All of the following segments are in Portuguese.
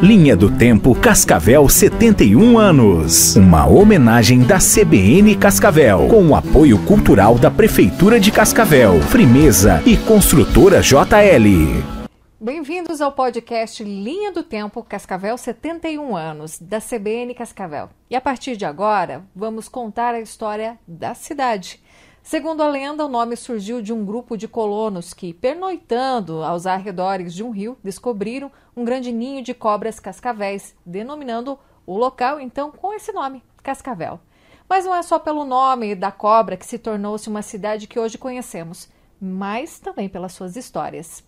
Linha do Tempo Cascavel 71 anos. Uma homenagem da CBN Cascavel, com o apoio cultural da Prefeitura de Cascavel, Frimeza e Construtora JL. Bem-vindos ao podcast Linha do Tempo Cascavel 71 anos, da CBN Cascavel. E a partir de agora, vamos contar a história da cidade. Segundo a lenda, o nome surgiu de um grupo de colonos que, pernoitando aos arredores de um rio, descobriram um grande ninho de cobras cascavéis, denominando o local, então, com esse nome, Cascavel. Mas não é só pelo nome da cobra que se tornou-se uma cidade que hoje conhecemos, mas também pelas suas histórias.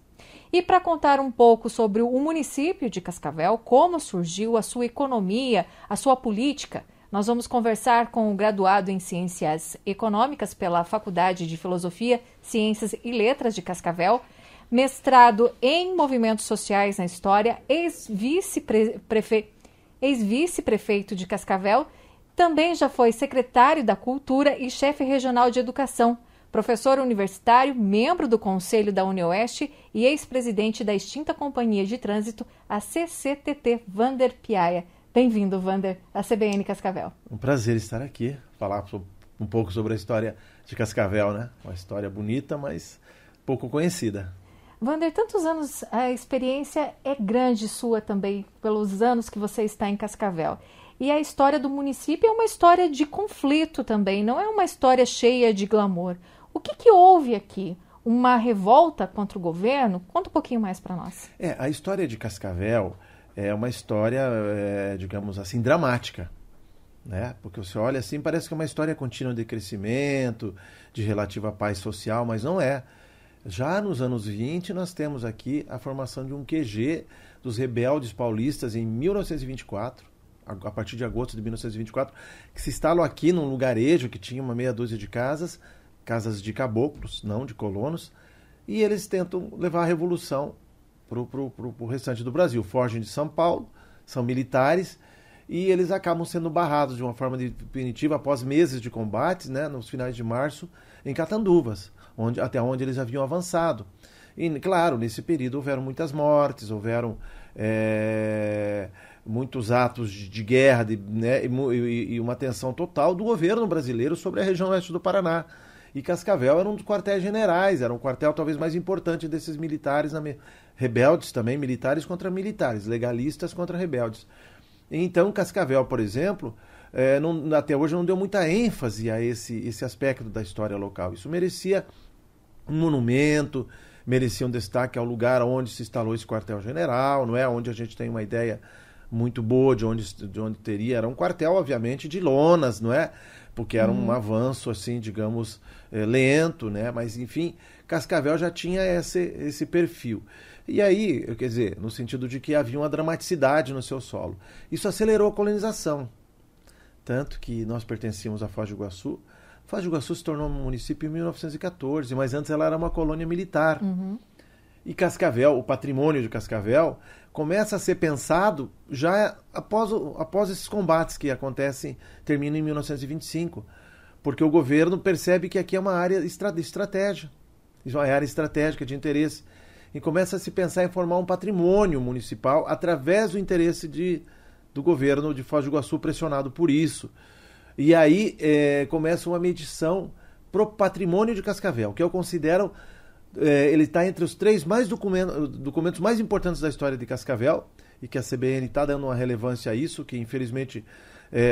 E para contar um pouco sobre o município de Cascavel, como surgiu, a sua economia, a sua política, nós vamos conversar com o graduado em Ciências Econômicas pela Faculdade de Filosofia, Ciências e Letras de Cascavel, mestrado em Movimentos Sociais na História, ex-vice-prefeito de Cascavel, também já foi secretário da Cultura e chefe regional de Educação, professor universitário, membro do Conselho da UniOeste e ex-presidente da extinta Companhia de Trânsito, a CCTT, Wander Piaia. Bem-vindo, Wander, à CBN Cascavel. Um prazer estar aqui, falar um pouco sobre a história de Cascavel, né? Uma história bonita, mas pouco conhecida. Wander, tantos anos, a experiência é grande sua também, pelos anos que você está em Cascavel. E a história do município é uma história de conflito também, não é uma história cheia de glamour. O que houve aqui? Uma revolta contra o governo? Conta um pouquinho mais para nós. A história de Cascavel é uma história, digamos assim, dramática, né? Porque você olha assim, parece que é uma história contínua de crescimento, de relativa paz social, mas não é. Já nos anos 20, nós temos aqui a formação de um QG dos rebeldes paulistas em 1924, a partir de agosto de 1924, que se instalam aqui num lugarejo que tinha uma meia dúzia de casas de caboclos, não de colonos, e eles tentam levar a revolução para o restante do Brasil. Fogem de São Paulo, são militares, e eles acabam sendo barrados de uma forma definitiva após meses de combates, né, nos finais de março, em Catanduvas, até onde eles haviam avançado. E, claro, nesse período houveram muitas mortes, houveram muitos atos de guerra, né, e uma tensão total do governo brasileiro sobre a região oeste do Paraná. E Cascavel era um dos quartéis generais, era um quartel talvez mais importante desses militares, rebeldes também, militares contra militares, legalistas contra rebeldes. Então, Cascavel, por exemplo, até hoje não deu muita ênfase a esse aspecto da história local. Isso merecia um monumento, merecia um destaque ao lugar onde se instalou esse quartel-general, não é? Onde a gente tem uma ideia muito boa de onde teria. Era um quartel, obviamente, de lonas, não é? Porque era um avanço, assim, digamos, lento, né? Mas, enfim, Cascavel já tinha esse perfil. E aí, quer dizer, no sentido de que havia uma dramaticidade no seu solo. Isso acelerou a colonização. Tanto que nós pertencíamos a Foz do Iguaçu. Foz do Iguaçu se tornou um município em 1914, mas antes ela era uma colônia militar. E Cascavel, o patrimônio de Cascavel, começa a ser pensado já após esses combates que terminam em 1925. Porque o governo percebe que aqui é uma área de estratégia. Isso é uma área estratégica de interesse. E começa a se pensar em formar um patrimônio municipal através do interesse do governo de Foz do Iguaçu, pressionado por isso. E aí começa uma medição pro patrimônio de Cascavel, que eu considero... ele está entre os 3 documentos mais importantes da história de Cascavel, e que a CBN está dando uma relevância a isso, que infelizmente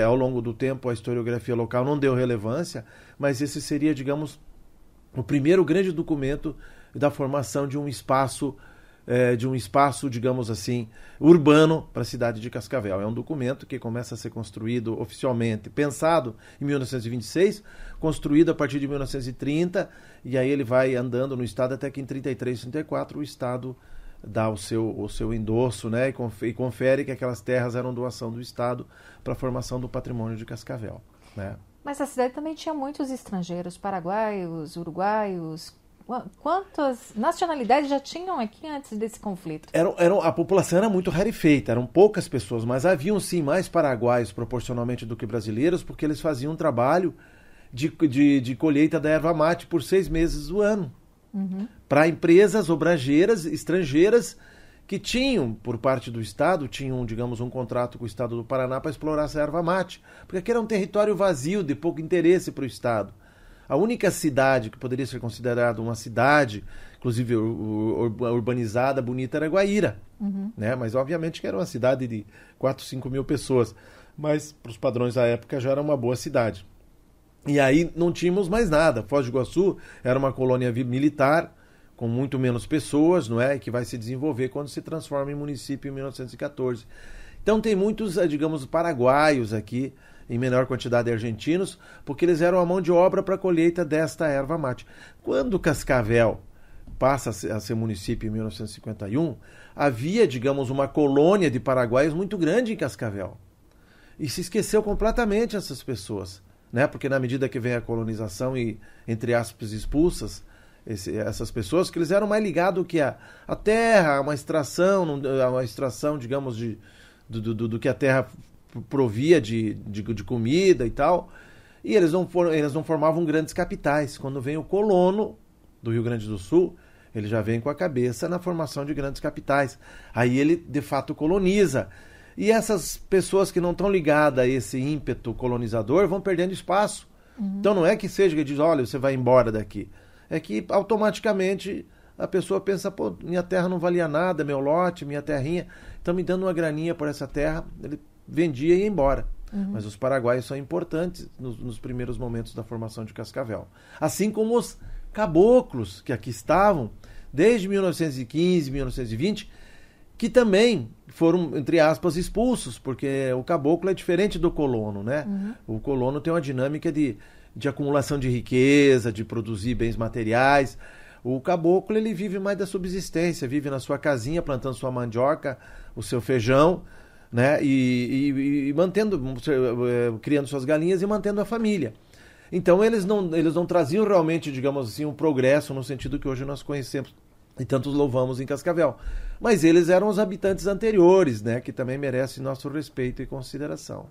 ao longo do tempo a historiografia local não deu relevância, mas esse seria, digamos, o primeiro grande documento da formação de um espaço, digamos assim, urbano para a cidade de Cascavel. É um documento que começa a ser construído oficialmente, pensado em 1926, construído a partir de 1930, e aí ele vai andando no Estado até que em 33, 34 o Estado dá o seu endosso, né, e confere que aquelas terras eram doação do Estado para a formação do patrimônio de Cascavel, né? Mas a cidade também tinha muitos estrangeiros, paraguaios, uruguaios. Quantas nacionalidades já tinham aqui antes desse conflito? A população era muito rarefeita, eram poucas pessoas, mas haviam sim mais paraguaios proporcionalmente do que brasileiros, porque eles faziam um trabalho de colheita da erva mate por 6 meses do ano. Para empresas obrangeiras, estrangeiras, que tinham, por parte do Estado, digamos, um contrato com o Estado do Paraná para explorar essa erva mate, porque aquele era um território vazio, de pouco interesse para o Estado. A única cidade que poderia ser considerada uma cidade, inclusive urbanizada, bonita, era Guaíra. Né? Mas obviamente que era uma cidade de 4, 5 mil pessoas. Mas para os padrões da época já era uma boa cidade. E aí não tínhamos mais nada. Foz do Iguaçu era uma colônia militar, com muito menos pessoas, não é? Que vai se desenvolver quando se transforma em município em 1914. Então tem muitos, digamos, paraguaios aqui, em menor quantidade argentinos, porque eles eram a mão de obra para a colheita desta erva mate. Quando Cascavel passa a ser município em 1951, havia, digamos, uma colônia de paraguaios muito grande em Cascavel. E se esqueceu completamente essas pessoas, né? Porque na medida que vem a colonização e, entre aspas, expulsas essas pessoas, que eles eram mais ligados que a terra, a uma extração, digamos, do que a terra provia de comida e tal, e eles não formavam grandes capitais. Quando vem o colono do Rio Grande do Sul, ele já vem com a cabeça na formação de grandes capitais. Aí ele, de fato, coloniza. E essas pessoas que não estão ligadas a esse ímpeto colonizador vão perdendo espaço. Então não é que seja que diz, olha, você vai embora daqui. É que automaticamente a pessoa pensa, pô, minha terra não valia nada, meu lote, minha terrinha, estão me dando uma graninha por essa terra. Ele vendia e ia embora. Mas os paraguaios são importantes nos primeiros momentos da formação de Cascavel. Assim como os caboclos que aqui estavam desde 1915, 1920, que também foram, entre aspas, expulsos, porque o caboclo é diferente do colono, né? O colono tem uma dinâmica de acumulação de riqueza, de produzir bens materiais. O caboclo, ele vive mais da subsistência, vive na sua casinha, plantando sua mandioca, o seu feijão, né? E mantendo, criando suas galinhas e mantendo a família. Então eles não traziam realmente, digamos assim, um progresso no sentido que hoje nós conhecemos e tantos louvamos em Cascavel. Mas eles eram os habitantes anteriores, né? Que também merecem nosso respeito e consideração.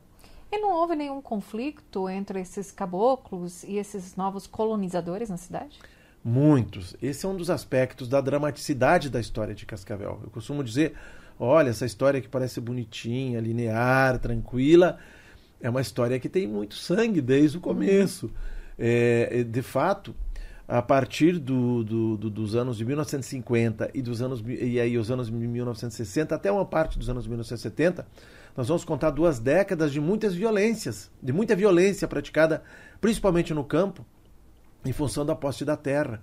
E não houve nenhum conflito entre esses caboclos e esses novos colonizadores na cidade? Muitos. Esse é um dos aspectos da dramaticidade da história de Cascavel. Eu costumo dizer, olha, essa história que parece bonitinha, linear, tranquila, é uma história que tem muito sangue desde o começo. De fato, a partir dos anos de 1950 e aí os anos de 1960, até uma parte dos anos de 1970, nós vamos contar 2 décadas de muita violência praticada, principalmente no campo, em função da posse da terra.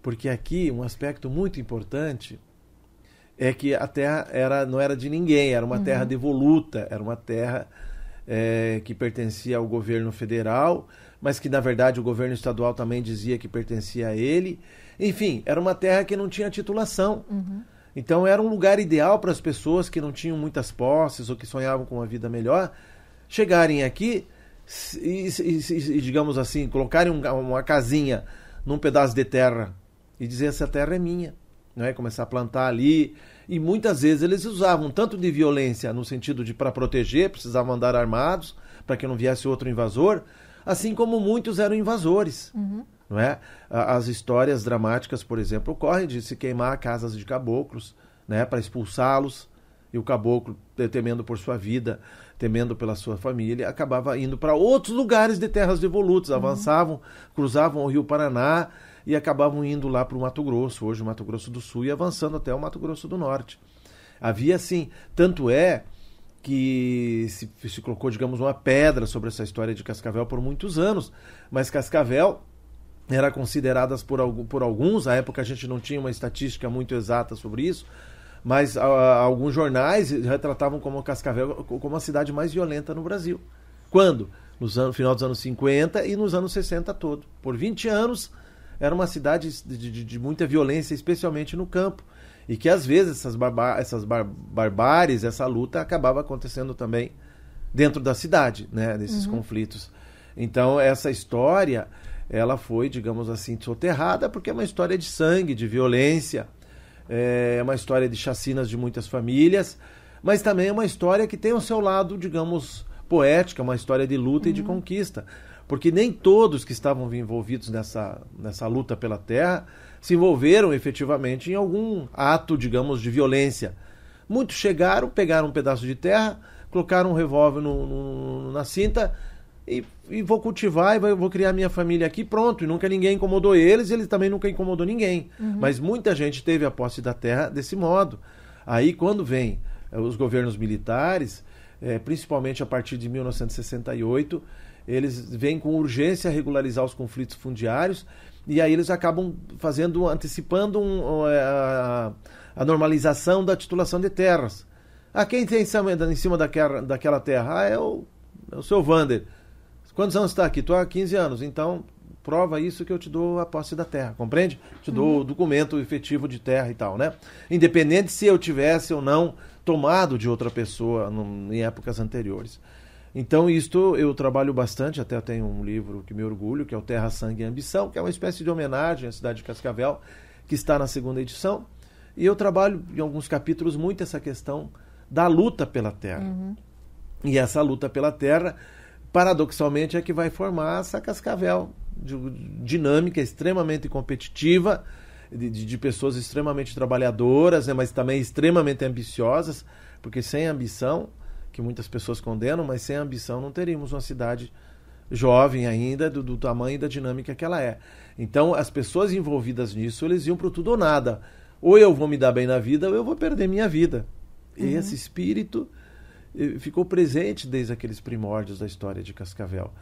Porque aqui um aspecto muito importante é que a terra não era de ninguém, era uma terra devoluta, era uma terra que pertencia ao governo federal, mas que na verdade o governo estadual também dizia que pertencia a ele. Enfim, era uma terra que não tinha titulação. Então era um lugar ideal para as pessoas que não tinham muitas posses ou que sonhavam com uma vida melhor chegarem aqui e digamos assim, colocarem uma casinha num pedaço de terra e dizer, essa terra é minha, né? Começar a plantar ali. E muitas vezes eles usavam tanto de violência no sentido de para proteger, precisavam andar armados para que não viesse outro invasor, assim como muitos eram invasores. Não é? As histórias dramáticas, por exemplo, ocorrem de se queimar casas de caboclos, né, para expulsá-los, e o caboclo, temendo por sua vida, temendo pela sua família, acabava indo para outros lugares de terras devolutas, avançavam, cruzavam o Rio Paraná e acabavam indo lá para o Mato Grosso, hoje o Mato Grosso do Sul, e avançando até o Mato Grosso do Norte. Havia assim, tanto é que se colocou, digamos, uma pedra sobre essa história de Cascavel por muitos anos, mas Cascavel era considerada por alguns, à época a gente não tinha uma estatística muito exata sobre isso, mas alguns jornais retratavam como Cascavel como a cidade mais violenta no Brasil. Quando? No final dos anos 50 e nos anos 60 todo. Por 20 anos era uma cidade de muita violência, especialmente no campo. E que às vezes essas barbáries, essa luta acabava acontecendo também dentro da cidade, né, desses conflitos. Então essa história, ela foi, digamos assim, soterrada, porque é uma história de sangue, de violência, é uma história de chacinas de muitas famílias, mas também é uma história que tem o seu lado, digamos, poética, uma história de luta e de conquista. Porque nem todos que estavam envolvidos nessa luta pela terra se envolveram efetivamente em algum ato, digamos, de violência. Muitos chegaram, pegaram um pedaço de terra, colocaram um revólver na cinta e vou cultivar e vou criar minha família aqui, pronto. E nunca ninguém incomodou eles, ele também nunca incomodou ninguém. Mas muita gente teve a posse da terra desse modo. Aí quando vem os governos militares, principalmente a partir de 1968, eles vêm com urgência regularizar os conflitos fundiários e aí eles acabam antecipando a normalização da titulação de terras. Quem tem em cima daquela terra? É o seu Vander. Quantos anos está aqui? Estou há 15 anos, então prova isso que eu te dou a posse da terra, compreende? Te dou o documento efetivo de terra e tal, né? Independente se eu tivesse ou não tomado de outra pessoa em épocas anteriores. Então, isto eu trabalho bastante, até eu tenho um livro que me orgulho, que é o Terra, Sangue e Ambição, que é uma espécie de homenagem à cidade de Cascavel, que está na 2ª edição. E eu trabalho em alguns capítulos muito essa questão da luta pela terra. E essa luta pela terra, paradoxalmente, é que vai formar essa Cascavel dinâmica, extremamente competitiva, de pessoas extremamente trabalhadoras, né, mas também extremamente ambiciosas, porque sem ambição, que muitas pessoas condenam, mas sem ambição não teríamos uma cidade jovem ainda, do tamanho e da dinâmica que ela é. Então, as pessoas envolvidas nisso, eles iam para o tudo ou nada. Ou eu vou me dar bem na vida, ou eu vou perder minha vida. E esse espírito ficou presente desde aqueles primórdios da história de Cascavel.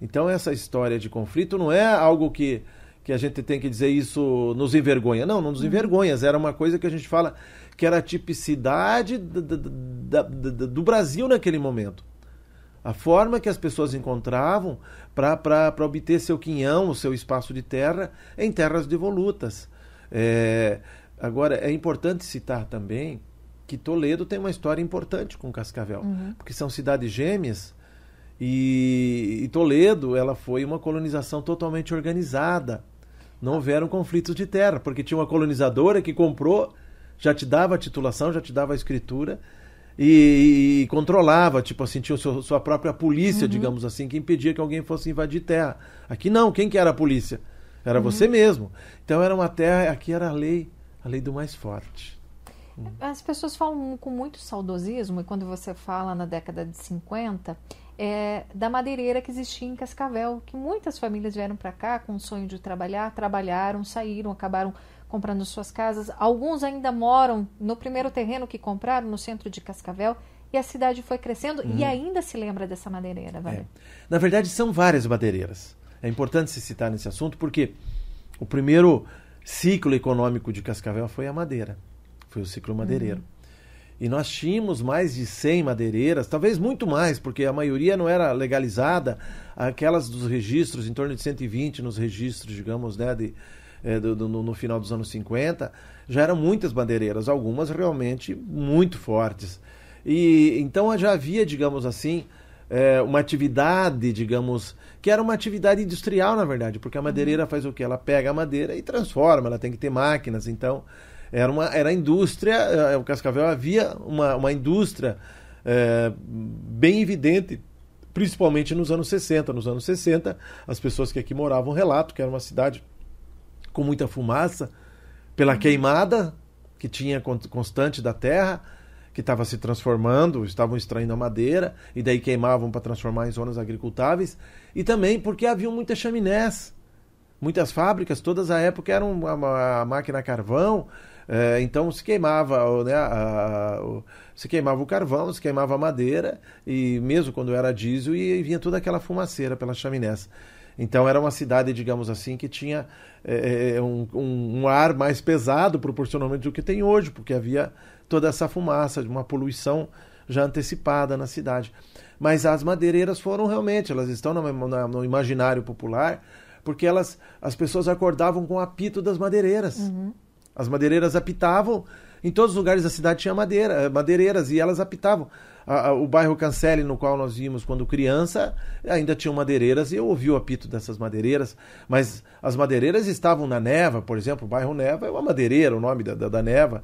Então, essa história de conflito não é algo que a gente tem que dizer isso nos envergonha. Não nos envergonha. Era uma coisa que a gente fala que era a tipicidade do Brasil naquele momento. A forma que as pessoas encontravam para obter seu quinhão, o seu espaço de terra, em terras devolutas. Agora, é importante citar também que Toledo tem uma história importante com Cascavel, porque são cidades gêmeas, e Toledo ela foi uma colonização totalmente organizada. Não houveram conflitos de terra, porque tinha uma colonizadora que comprou, já te dava a titulação, já te dava a escritura e controlava, tipo assim, tinha sua própria polícia, digamos assim, que impedia que alguém fosse invadir terra. Aqui não, quem que era a polícia? Era você mesmo. Então era uma terra, aqui era a lei do mais forte. As pessoas falam com muito saudosismo, e quando você fala na década de 50, da madeireira que existia em Cascavel, que muitas famílias vieram para cá com o sonho de trabalhar, trabalharam, saíram, acabaram comprando suas casas. Alguns ainda moram no primeiro terreno que compraram, no centro de Cascavel, e a cidade foi crescendo e ainda se lembra dessa madeireira, Vander. Na verdade, são várias madeireiras. É importante se citar nesse assunto, porque o primeiro ciclo econômico de Cascavel foi a madeira. Foi o ciclo madeireiro. E nós tínhamos mais de 100 madeireiras, talvez muito mais, porque a maioria não era legalizada. Aquelas dos registros, em torno de 120 nos registros, digamos, né, no final dos anos 50, já eram muitas madeireiras, algumas realmente muito fortes. E então já havia, digamos assim, uma atividade, digamos, que era uma atividade industrial, na verdade, porque a madeireira faz o quê? Ela pega a madeira e transforma, ela tem que ter máquinas, então era indústria. O Cascavel havia uma indústria bem evidente, principalmente nos anos 60. Nos anos 60, as pessoas que aqui moravam relatam que era uma cidade com muita fumaça, pela queimada que tinha constante da terra, que estava se transformando, estavam extraindo a madeira, e daí queimavam para transformar em zonas agricultáveis, e também porque haviam muitas chaminés, muitas fábricas, todas à época eram uma máquina a carvão, então se queimava, se queimava o carvão, se queimava a madeira, e mesmo quando era diesel, e vinha toda aquela fumaceira pelas chaminés. Então era uma cidade, digamos assim, que tinha um ar mais pesado proporcionalmente do que tem hoje, porque havia toda essa fumaça, de uma poluição já antecipada na cidade. Mas as madeireiras foram realmente, elas estão no imaginário popular, porque as pessoas acordavam com o apito das madeireiras. As madeireiras apitavam, em todos os lugares da cidade tinha madeireiras, e elas apitavam. O bairro Cancelli, no qual nós vimos quando criança, ainda tinham madeireiras, e eu ouvi o apito dessas madeireiras, mas as madeireiras estavam na Neva, por exemplo, o bairro Neva é uma madeireira, o nome da Neva,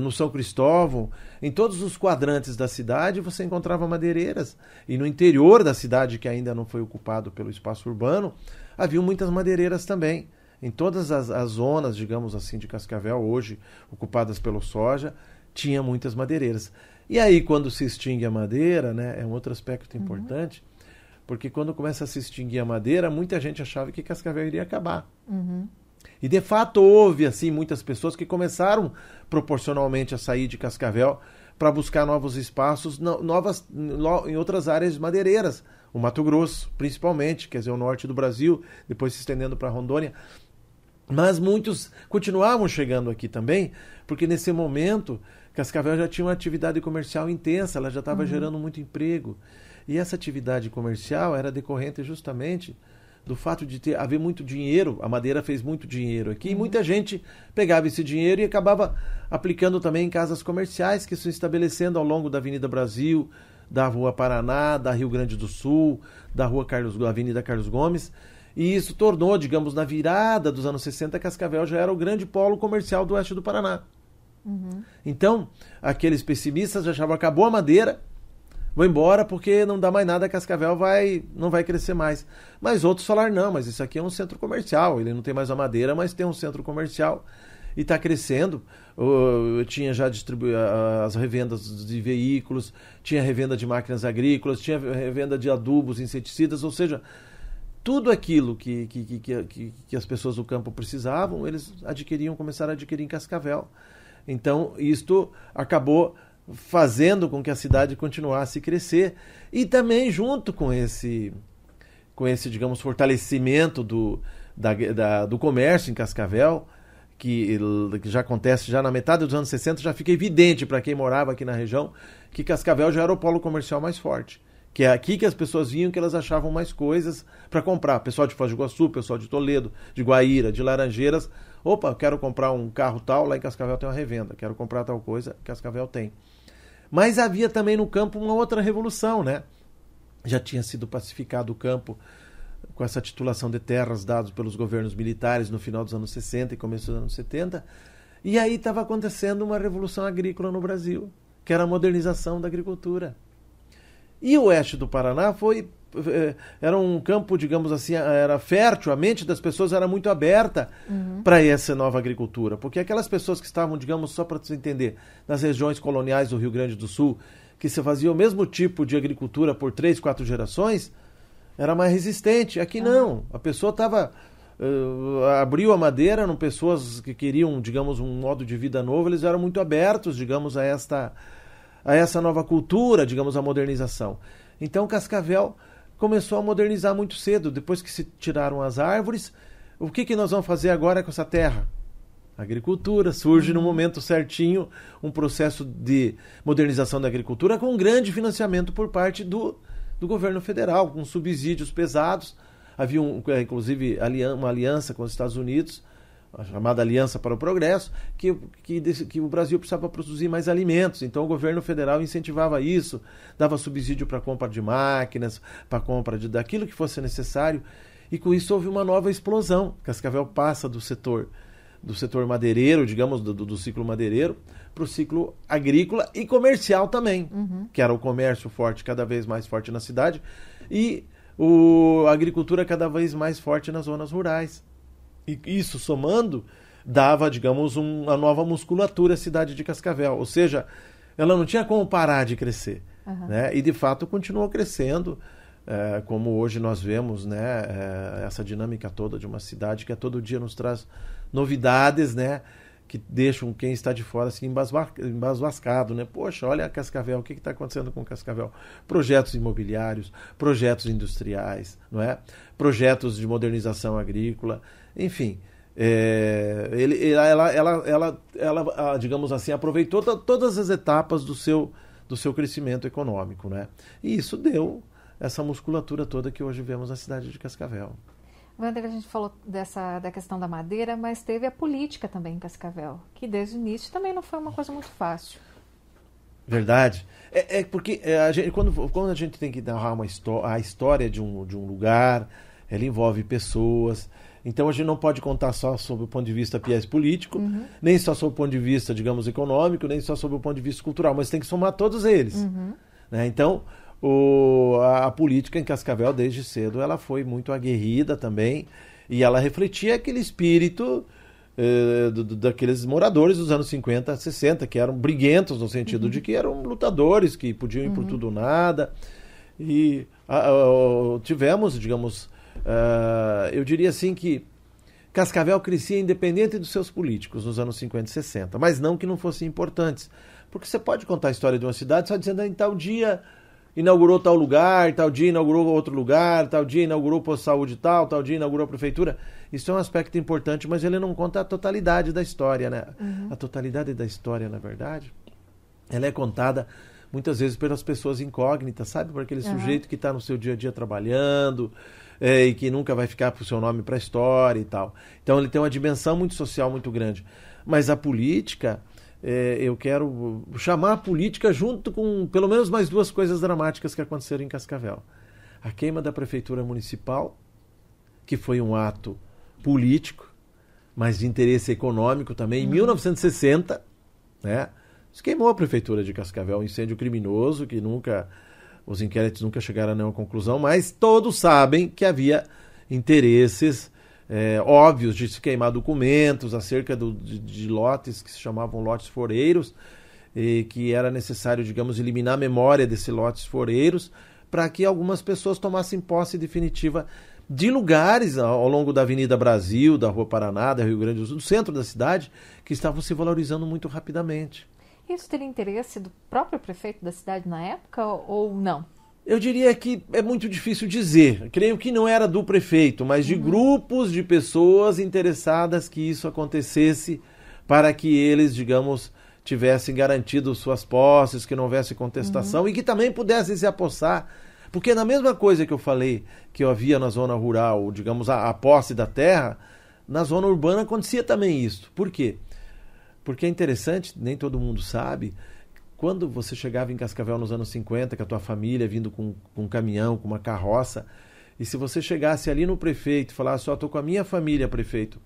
no São Cristóvão, em todos os quadrantes da cidade você encontrava madeireiras, e no interior da cidade, que ainda não foi ocupado pelo espaço urbano, haviam muitas madeireiras também. em todas as zonas, digamos assim, de Cascavel, hoje ocupadas pelo soja, tinha muitas madeireiras. E aí, quando se extingue a madeira, né, é um outro aspecto importante, porque quando começa a se extinguir a madeira, muita gente achava que Cascavel iria acabar. E, de fato, houve assim, muitas pessoas que começaram proporcionalmente a sair de Cascavel para buscar novos espaços em outras áreas madeireiras. O Mato Grosso, principalmente, quer dizer, o norte do Brasil, depois se estendendo para Rondônia. Mas muitos continuavam chegando aqui também, porque nesse momento Cascavel já tinha uma atividade comercial intensa, ela já estava gerando muito emprego. E essa atividade comercial era decorrente justamente do fato de haver muito dinheiro, a madeira fez muito dinheiro aqui, e muita gente pegava esse dinheiro e acabava aplicando também em casas comerciais que se estabelecendo ao longo da Avenida Brasil, da Rua Paraná, da Rio Grande do Sul, da Avenida Carlos Gomes. E isso tornou, digamos, na virada dos anos 60, Cascavel já era o grande polo comercial do oeste do Paraná. Então, aqueles pessimistas já achavam, acabou a madeira, vou embora porque não dá mais nada, Cascavel não vai crescer mais. Mas outros falaram, não, mas isso aqui é um centro comercial, ele não tem mais a madeira, mas tem um centro comercial e está crescendo. Eu tinha já as revendas de veículos, tinha revenda de máquinas agrícolas, tinha revenda de adubos, inseticidas, ou seja, tudo aquilo que as pessoas do campo precisavam, eles começaram a adquirir em Cascavel. Então, isto acabou fazendo com que a cidade continuasse a crescer. E também, junto com esse digamos, fortalecimento do comércio em Cascavel, que já acontece já na metade dos anos 60, já fica evidente para quem morava aqui na região que Cascavel já era o polo comercial mais forte. Que é aqui que as pessoas vinham, que elas achavam mais coisas para comprar. Pessoal de Foz do Iguaçu, pessoal de Toledo, de Guaíra, de Laranjeiras. Opa, quero comprar um carro tal, lá em Cascavel tem uma revenda. Quero comprar tal coisa, Cascavel tem. Mas havia também no campo uma outra revolução, né? Já tinha sido pacificado o campo com essa titulação de terras dadas pelos governos militares no final dos anos 60 e começo dos anos 70. E aí estava acontecendo uma revolução agrícola no Brasil, que era a modernização da agricultura. E o oeste do Paraná era um campo, digamos assim, era fértil, a mente das pessoas era muito aberta para essa nova agricultura. Porque aquelas pessoas que estavam, digamos, só para você entender, nas regiões coloniais do Rio Grande do Sul, que se fazia o mesmo tipo de agricultura por 3, 4 gerações, era mais resistente. Aqui não, a pessoa abriu a madeira, eram pessoas que queriam, digamos, um modo de vida novo, eles eram muito abertos, digamos, a essa nova cultura, digamos, a modernização. Então Cascavel começou a modernizar muito cedo. Depois que se tiraram as árvores, o que nós vamos fazer agora com essa terra? Agricultura. Surge no momento certinho um processo de modernização da agricultura com um grande financiamento por parte do governo federal, com subsídios pesados. Havia, inclusive, uma aliança com os Estados Unidos, a chamada Aliança para o Progresso, que o Brasil precisava produzir mais alimentos. Então o governo federal incentivava isso, dava subsídio para a compra de máquinas, para a compra daquilo que fosse necessário, e com isso houve uma nova explosão. Cascavel passa do setor madeireiro, digamos, do ciclo madeireiro, para o ciclo agrícola e comercial também, que era o comércio forte, cada vez mais forte na cidade, e a agricultura cada vez mais forte nas zonas rurais. E isso somando dava, digamos, uma nova musculatura à cidade de Cascavel. Ou seja, ela não tinha como parar de crescer. Né? E de fato continuou crescendo, como hoje nós vemos, né? Essa dinâmica toda de uma cidade que a todo dia nos traz novidades, né? Que deixam quem está de fora assim embasbacado, né? Poxa, olha a Cascavel, o que está acontecendo com Cascavel? Projetos imobiliários, projetos industriais, não é? Projetos de modernização agrícola, enfim. Ela, digamos assim, aproveitou todas as etapas do seu crescimento econômico, né? E isso deu essa musculatura toda que hoje vemos na cidade de Cascavel. Wander, a gente falou da questão da madeira, mas teve a política também em Cascavel, que desde o início também não foi uma coisa muito fácil. Verdade. Porque quando a gente tem que narrar a história de um lugar, ela envolve pessoas. Então a gente não pode contar só sob o ponto de vista viés político, nem só sob o ponto de vista, digamos, econômico, nem só sob o ponto de vista cultural, mas tem que somar todos eles. Né? Então, a política em Cascavel, desde cedo, ela foi muito aguerrida também, E ela refletia aquele espírito daqueles moradores dos anos 50, 60, que eram briguentos no sentido de que eram lutadores, que podiam ir por tudo ou nada. E tivemos, digamos, eu diria assim que Cascavel crescia independente dos seus políticos nos anos 50 e 60, mas não que não fossem importantes. Porque você pode contar a história de uma cidade só dizendo em tal dia inaugurou tal lugar, tal dia inaugurou outro lugar, tal dia inaugurou o posto de saúde tal dia inaugurou a prefeitura. Isso é um aspecto importante, mas ele não conta a totalidade da história, né? A totalidade da história, na verdade, ela é contada muitas vezes pelas pessoas incógnitas, sabe? Por aquele sujeito que está no seu dia a dia trabalhando e que nunca vai ficar com o seu nome para a história e tal. Então ele tem uma dimensão muito social muito grande. Mas a política, eu quero chamar a política junto com pelo menos mais duas coisas dramáticas que aconteceram em Cascavel. A queima da prefeitura municipal, que foi um ato político, mas de interesse econômico também, em 1960, né? Se queimou a prefeitura de Cascavel, um incêndio criminoso que os inquéritos nunca chegaram a nenhuma conclusão, mas todos sabem que havia interesses óbvios de se queimar documentos acerca de lotes que se chamavam lotes foreiros, e que era necessário, digamos, eliminar a memória desses lotes foreiros para que algumas pessoas tomassem posse definitiva de lugares ao longo da Avenida Brasil, da Rua Paraná, da Rio Grande do Sul, do centro da cidade, que estavam se valorizando muito rapidamente. Isso teria interesse do próprio prefeito da cidade na época ou não? Eu diria que é muito difícil dizer. Creio que não era do prefeito, mas de grupos de pessoas interessadas que isso acontecesse para que eles, digamos, tivessem garantido suas posses, que não houvesse contestação e que também pudessem se apossar. Porque na mesma coisa que eu falei que eu havia na zona rural, digamos, a posse da terra, na zona urbana acontecia também isso. Por quê? Porque é interessante, nem todo mundo sabe, quando você chegava em Cascavel nos anos 50, com a tua família vindo com um caminhão, com uma carroça, e se você chegasse ali no prefeito e falasse, estou com a minha família, prefeito,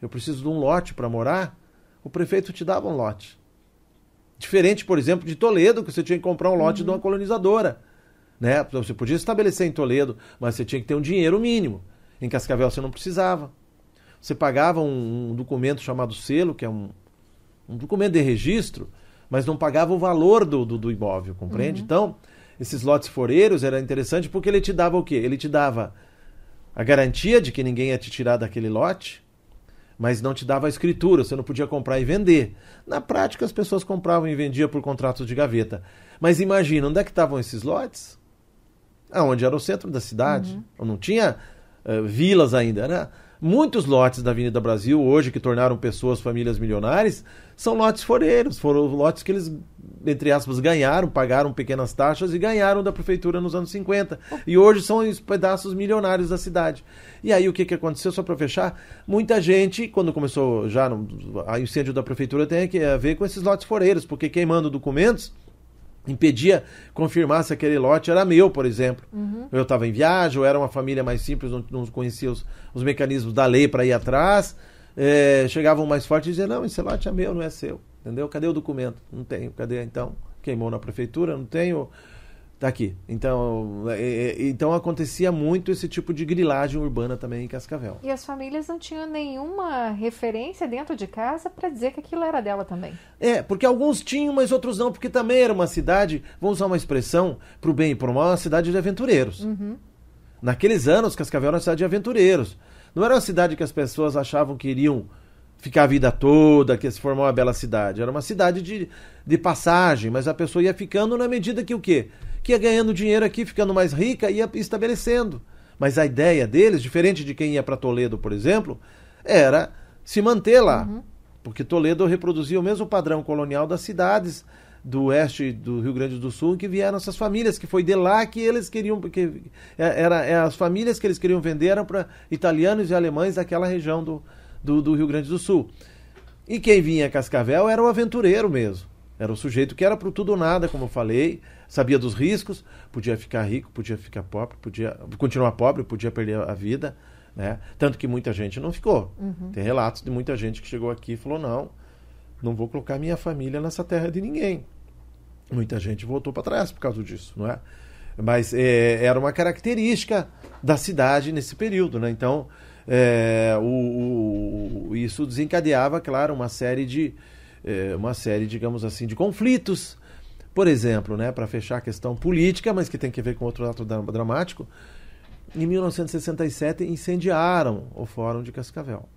eu preciso de um lote para morar, o prefeito te dava um lote. Diferente, por exemplo, de Toledo, que você tinha que comprar um lote de uma colonizadora. Né? Você podia estabelecer em Toledo, mas você tinha que ter um dinheiro mínimo. Em Cascavel você não precisava. Você pagava um documento chamado selo, que é um documento de registro, mas não pagava o valor do imóvel, compreende? Então, esses lotes foreiros era interessante porque ele te dava o quê? Ele te dava a garantia de que ninguém ia te tirar daquele lote, mas não te dava a escritura, você não podia comprar e vender. Na prática, as pessoas compravam e vendiam por contratos de gaveta. Mas imagina, onde é que estavam esses lotes? Onde era o centro da cidade. Não tinha vilas ainda, né? Muitos lotes da Avenida Brasil, hoje, que tornaram pessoas, famílias milionárias, são lotes foreiros. Foram lotes que eles, entre aspas, ganharam, pagaram pequenas taxas e ganharam da prefeitura nos anos 50. E hoje são os pedaços milionários da cidade. E aí o que aconteceu, só para fechar? Muita gente, quando começou já o incêndio da prefeitura, tem a ver com esses lotes foreiros, porque queimando documentos impedia confirmar se aquele lote era meu, por exemplo. Eu estava em viagem, ou era uma família mais simples, não conhecia os mecanismos da lei para ir atrás. Chegavam mais fortes e diziam, não, esse lote é meu, não é seu. Entendeu? Cadê o documento? Não tenho. Cadê? Então, queimou na prefeitura, não tenho. Tá aqui. Então acontecia muito esse tipo de grilagem urbana também em Cascavel. E as famílias não tinham nenhuma referência dentro de casa para dizer que aquilo era dela também. Porque alguns tinham, mas outros não, porque também era uma cidade, vamos usar uma expressão, pro bem e pro mal, uma cidade de aventureiros. Naqueles anos, Cascavel era uma cidade de aventureiros. Não era uma cidade que as pessoas achavam que iriam ficar a vida toda, que se formar uma bela cidade. Era uma cidade de passagem, mas a pessoa ia ficando na medida que o quê? Que ia ganhando dinheiro aqui, ficando mais rica, ia estabelecendo. Mas a ideia deles, diferente de quem ia para Toledo, por exemplo, era se manter lá. Porque Toledo reproduzia o mesmo padrão colonial das cidades do oeste do Rio Grande do Sul, que vieram essas famílias, que foi de lá que eles queriam, porque as famílias que eles queriam vender eram para italianos e alemães daquela região do Rio Grande do Sul. E quem vinha a Cascavel era o aventureiro mesmo. Era o sujeito que era pro tudo ou nada, como eu falei, sabia dos riscos, podia ficar rico, podia ficar pobre, podia continuar pobre, podia perder a vida, né? Tanto que muita gente não ficou. Tem relatos de muita gente que chegou aqui e falou, não vou colocar minha família nessa terra de ninguém. Muita gente voltou para trás por causa disso, não é? Mas era uma característica da cidade nesse período, né? Então, isso desencadeava, claro, uma série, digamos assim, de conflitos. Por exemplo, né, para fechar a questão política, mas que tem que ver com outro ato dramático, em 1967 incendiaram o Fórum de Cascavel.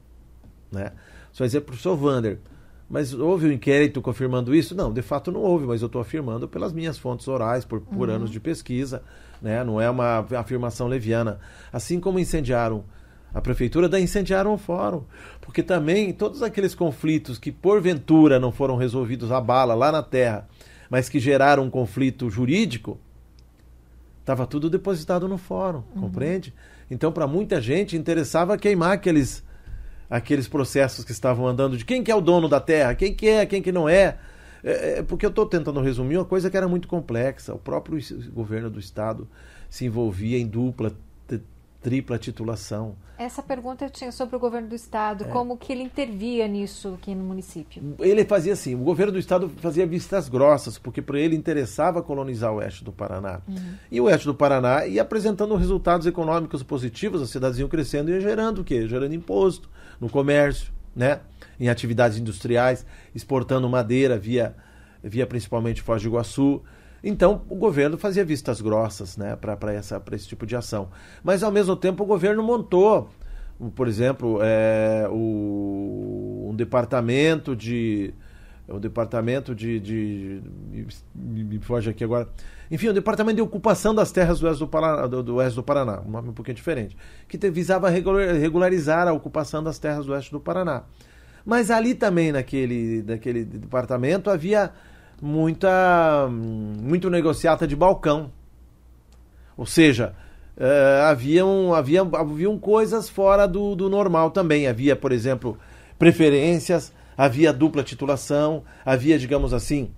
Né? Só dizer para o professor Wander, mas houve um inquérito confirmando isso? Não, de fato não houve, mas eu estou afirmando pelas minhas fontes orais, por anos de pesquisa, né? Não é uma afirmação leviana. Assim como incendiaram a prefeitura, daí incendiaram o fórum. Porque também todos aqueles conflitos que porventura não foram resolvidos à bala lá na terra, mas que geraram um conflito jurídico, estava tudo depositado no fórum, compreende? Então, para muita gente, interessava queimar aqueles processos que estavam andando de quem que é o dono da terra, quem que não é. Porque eu estou tentando resumir uma coisa que era muito complexa. O próprio governo do estado se envolvia em dupla, tripla titulação. Essa pergunta eu tinha sobre o governo do estado, como que ele intervia nisso aqui no município? Ele fazia assim, o governo do estado fazia vistas grossas, porque para ele interessava colonizar o oeste do Paraná. E o oeste do Paraná ia apresentando resultados econômicos positivos, as cidades iam crescendo e ia gerando o quê? Gerando imposto no comércio, né? Em atividades industriais, exportando madeira via principalmente Foz do Iguaçu. Então, o governo fazia vistas grossas, né, para esse tipo de ação. Mas, ao mesmo tempo, o governo montou, por exemplo, um departamento de... me foge aqui agora. Enfim, o departamento de ocupação das terras do oeste do Paraná, um nome um pouquinho diferente, que visava regularizar a ocupação das terras do oeste do Paraná. Mas ali também, naquele departamento, havia muito negociata de balcão. Ou seja, haviam coisas fora do normal também. Havia, por exemplo, preferências, havia dupla titulação, havia, digamos assim,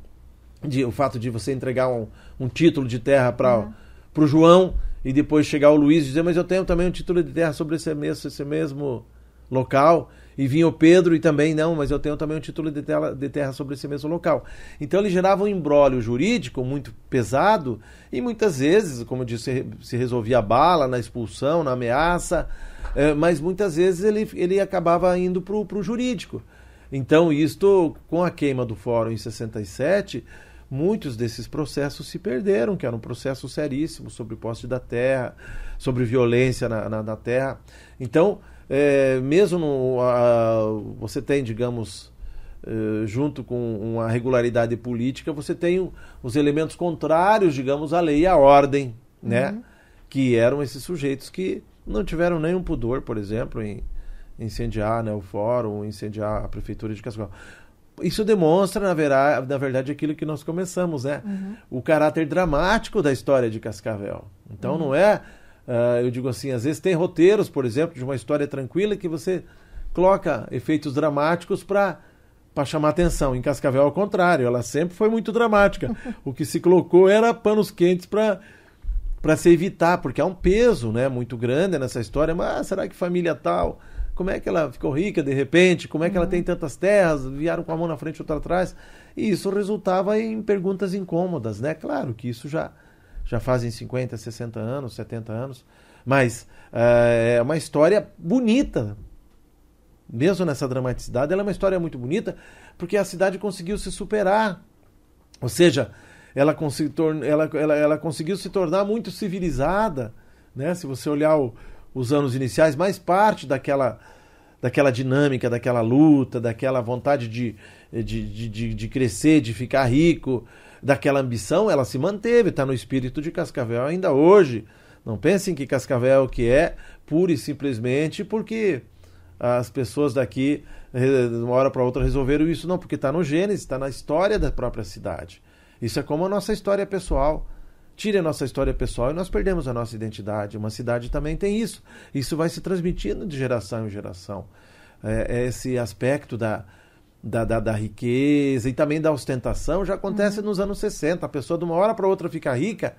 o fato de você entregar um título de terra para o João e depois chegar o Luiz e dizer, mas eu tenho também um título de terra sobre esse mesmo local. E vinha o Pedro e também, não, mas eu tenho também um título de terra sobre esse mesmo local. Então ele gerava um imbróglio jurídico muito pesado e muitas vezes, como eu disse, se resolvia a bala, na expulsão, na ameaça, mas muitas vezes ele acabava indo para o jurídico. Então isto, com a queima do fórum em 67, muitos desses processos se perderam, que era um processo seríssimo sobre posse da terra, sobre violência na terra. Então, você tem, digamos, junto com uma regularidade política, você tem os elementos contrários, digamos, à lei e à ordem, né? Que eram esses sujeitos que não tiveram nenhum pudor, por exemplo, em incendiar, né, o fórum, incendiar a prefeitura de Cascavel. Isso demonstra, na verdade, aquilo que nós começamos, né? O caráter dramático da história de Cascavel. Então, não é... eu digo assim, às vezes tem roteiros, por exemplo, de uma história tranquila que você coloca efeitos dramáticos para chamar atenção. Em Cascavel, ao contrário, ela sempre foi muito dramática. O que se colocou era panos quentes para se evitar, porque há um peso, né, muito grande nessa história. Mas será que família tal... Como é que ela ficou rica de repente? Como é que ela tem tantas terras? Vieram com a mão na frente e outra atrás? E isso resultava em perguntas incômodas, né? Claro que isso já fazem 50, 60 anos, 70 anos. Mas é uma história bonita. Mesmo nessa dramaticidade, ela é uma história muito bonita, porque a cidade conseguiu se superar. Ou seja, ela conseguiu se tornar muito civilizada, né? Se você olhar os anos iniciais, mais parte daquela dinâmica, daquela luta, daquela vontade de crescer, de ficar rico, daquela ambição, ela se manteve, está no espírito de Cascavel ainda hoje. Não pensem que Cascavel o que é, pura e simplesmente porque as pessoas daqui, de uma hora para outra, resolveram isso. Não, porque está no gênese, está na história da própria cidade. Isso é como a nossa história pessoal. Tire a nossa história pessoal e nós perdemos a nossa identidade. Uma cidade também tem isso. Isso vai se transmitindo de geração em geração. Esse aspecto da riqueza e também da ostentação já acontece nos anos 60. A pessoa de uma hora para outra fica rica,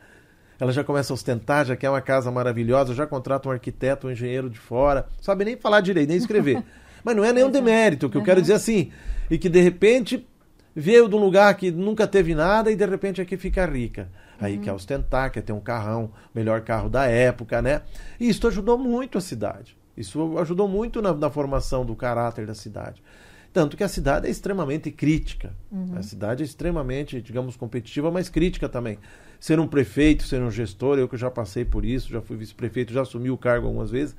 ela já começa a ostentar, já quer uma casa maravilhosa, já contrata um arquiteto, um engenheiro de fora, não sabe nem falar direito, nem escrever. Mas não é nenhum demérito, o que eu quero dizer assim, e que de repente veio de um lugar que nunca teve nada e de repente aqui fica rica. Aí quer ostentar, quer ter um carrão, melhor carro da época, né? E isso ajudou muito a cidade. Isso ajudou muito na formação do caráter da cidade. Tanto que a cidade é extremamente crítica. A cidade é extremamente, digamos, competitiva, mas crítica também. Ser um prefeito, ser um gestor, eu que já passei por isso, já fui vice-prefeito, já assumi o cargo algumas vezes,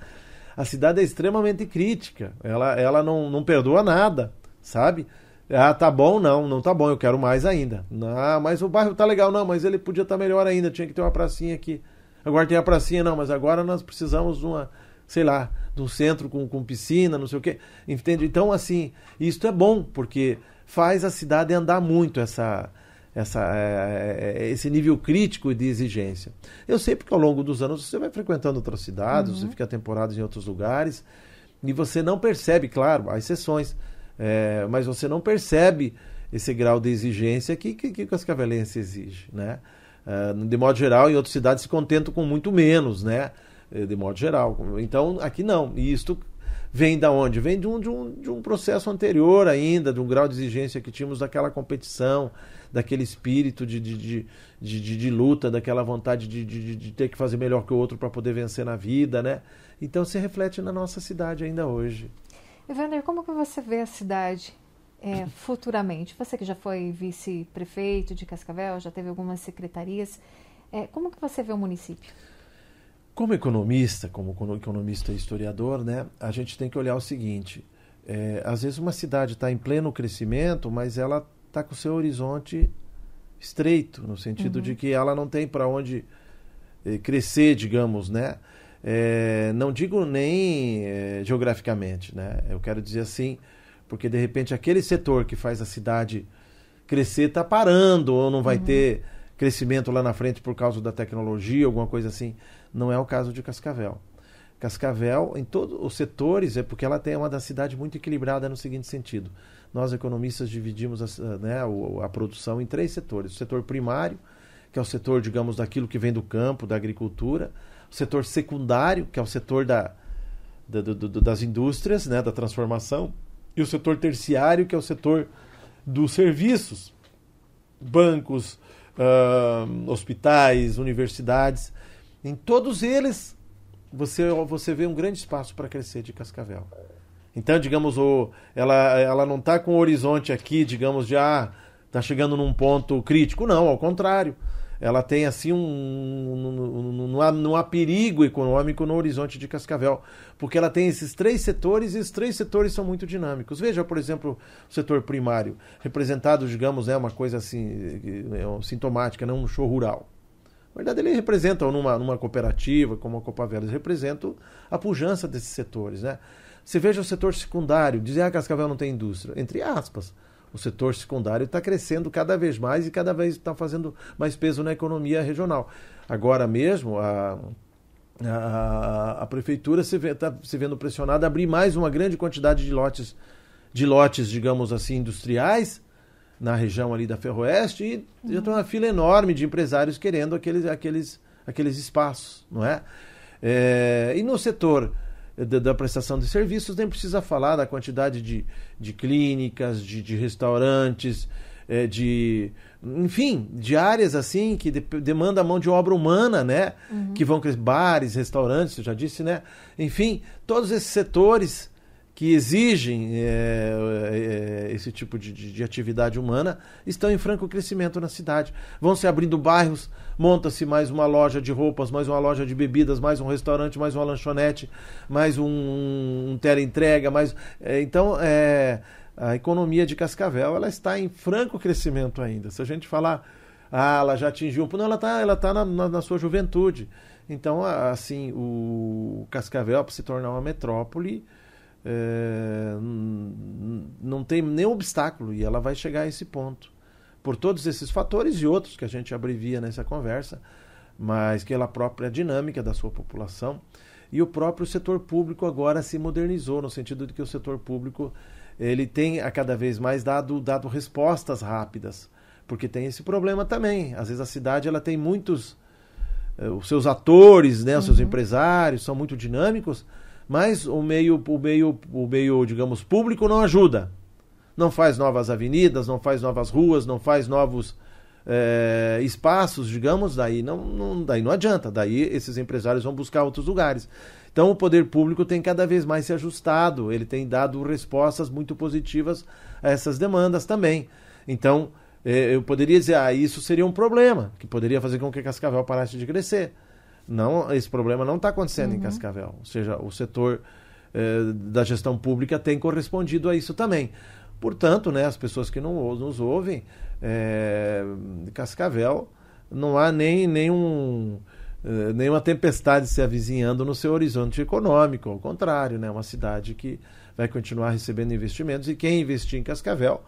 a cidade é extremamente crítica. Ela não perdoa nada, sabe? Ah, tá bom, não tá bom, eu quero mais ainda. Ah, mas o bairro tá legal, não, mas ele podia estar melhor ainda, tinha que ter uma pracinha aqui. Agora tem a pracinha, não, mas agora nós precisamos de uma, sei lá, de um centro com piscina, não sei o quê. Entende? Então, assim, isso é bom, porque faz a cidade andar muito esse nível crítico de exigência. Eu sei porque ao longo dos anos você vai frequentando outras cidades, você fica temporadas em outros lugares, e você não percebe, claro, há exceções, mas você não percebe esse grau de exigência que o cascavelense exige, né? De modo geral, em outras cidades se contentam com muito menos, né? De modo geral. Então, aqui não. E isto vem da onde? Vem de um processo anterior ainda, de um grau de exigência que tínhamos daquela competição, daquele espírito de luta, daquela vontade de ter que fazer melhor que o outro para poder vencer na vida, né? Então, se reflete na nossa cidade ainda hoje. Evander, como que você vê a cidade futuramente? Você que já foi vice-prefeito de Cascavel, já teve algumas secretarias, como que você vê o município? Como economista e historiador, né, a gente tem que olhar o seguinte, às vezes uma cidade está em pleno crescimento, mas ela está com o seu horizonte estreito, no sentido de que ela não tem para onde crescer, digamos, né? Não digo nem geograficamente, né? Eu quero dizer assim, porque de repente aquele setor que faz a cidade crescer está parando, ou não vai ter crescimento lá na frente por causa da tecnologia, alguma coisa assim. Não é o caso de Cascavel. Cascavel, em todos os setores, é porque ela tem uma cidade muito equilibrada no seguinte sentido. Nós, economistas, dividimos a produção em 3 setores. O setor primário, que é o setor, digamos, daquilo que vem do campo, da agricultura. O setor secundário, que é o setor das indústrias, né, da transformação. E o setor terciário, que é o setor dos serviços. Bancos, hospitais, universidades. Em todos eles, você vê um grande espaço para crescer de Cascavel. Então, digamos, ela não está com o horizonte aqui, digamos, está chegando num ponto crítico. Não, ao contrário. Ela tem, assim, não há perigo econômico no horizonte de Cascavel, porque ela tem esses 3 setores, e os 3 setores são muito dinâmicos. Veja, por exemplo, o setor primário, representado, digamos, uma coisa assim, sintomática, não um show rural. Na verdade, ele representa, numa cooperativa, como a Copavel, eles representam a pujança desses setores, né? Você veja o setor secundário, dizer que Cascavel não tem indústria, entre aspas. O setor secundário está crescendo cada vez mais e cada vez está fazendo mais peso na economia regional. Agora mesmo, a prefeitura está se vendo pressionada a abrir mais uma grande quantidade de lotes, digamos assim, industriais, na região ali da Ferroeste, e já tem uma fila enorme de empresários querendo aqueles espaços, não é? E no setor da prestação de serviços, nem precisa falar da quantidade de clínicas, de restaurantes, enfim, de áreas assim que demanda mão de obra humana, né? Que vão crescer, bares, restaurantes, eu já disse, né? Enfim, todos esses setores que exigem esse tipo de atividade humana estão em franco crescimento na cidade. Vão se abrindo bairros, monta-se mais uma loja de roupas, mais uma loja de bebidas, mais um restaurante, mais uma lanchonete, mais um teleentrega, então a economia de Cascavel ela está em franco crescimento ainda. Se a gente falar, ela já atingiu, não, ela tá na sua juventude. Então, assim, o Cascavel, para se tornar uma metrópole, não tem nenhum obstáculo, e ela vai chegar a esse ponto por todos esses fatores e outros que a gente abrevia nessa conversa, mas que ela própria dinâmica da sua população. E o próprio setor público agora se modernizou, no sentido de que o setor público ele tem a cada vez mais dado respostas rápidas, porque tem esse problema também. Às vezes a cidade ela tem muitos os seus atores, né, os seus empresários são muito dinâmicos, mas o meio, digamos, público não ajuda. Não faz novas avenidas, não faz novas ruas, não faz novos espaços, digamos, daí não adianta, daí esses empresários vão buscar outros lugares. Então o poder público tem cada vez mais se ajustado, ele tem dado respostas muito positivas a essas demandas também. Então eu poderia dizer, isso seria um problema, que poderia fazer com que Cascavel parasse de crescer. Não, esse problema não está acontecendo em Cascavel, ou seja, o setor da gestão pública tem correspondido a isso também. Portanto, né, as pessoas que nos ouvem, Cascavel não há nenhuma tempestade se avizinhando no seu horizonte econômico, ao contrário, né, uma cidade que vai continuar recebendo investimentos, e quem investir em Cascavel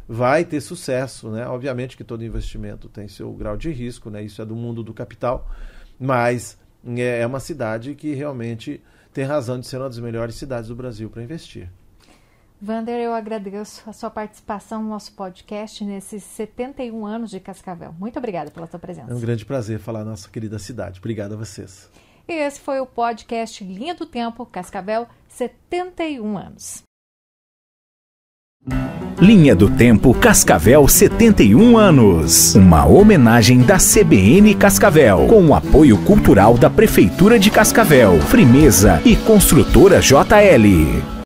vai ter sucesso, né? Obviamente que todo investimento tem seu grau de risco, né? Isso é do mundo do capital, mas é uma cidade que realmente tem razão de ser uma das melhores cidades do Brasil para investir. Wander, eu agradeço a sua participação no nosso podcast nesses 71 anos de Cascavel. Muito obrigada pela sua presença. É um grande prazer falar na nossa querida cidade. Obrigado a vocês. E esse foi o podcast Linha do Tempo, Cascavel, 71 anos. Linha do Tempo Cascavel 71 anos. Uma homenagem da CBN Cascavel, com o apoio cultural da Prefeitura de Cascavel, Frimeza e Construtora JL.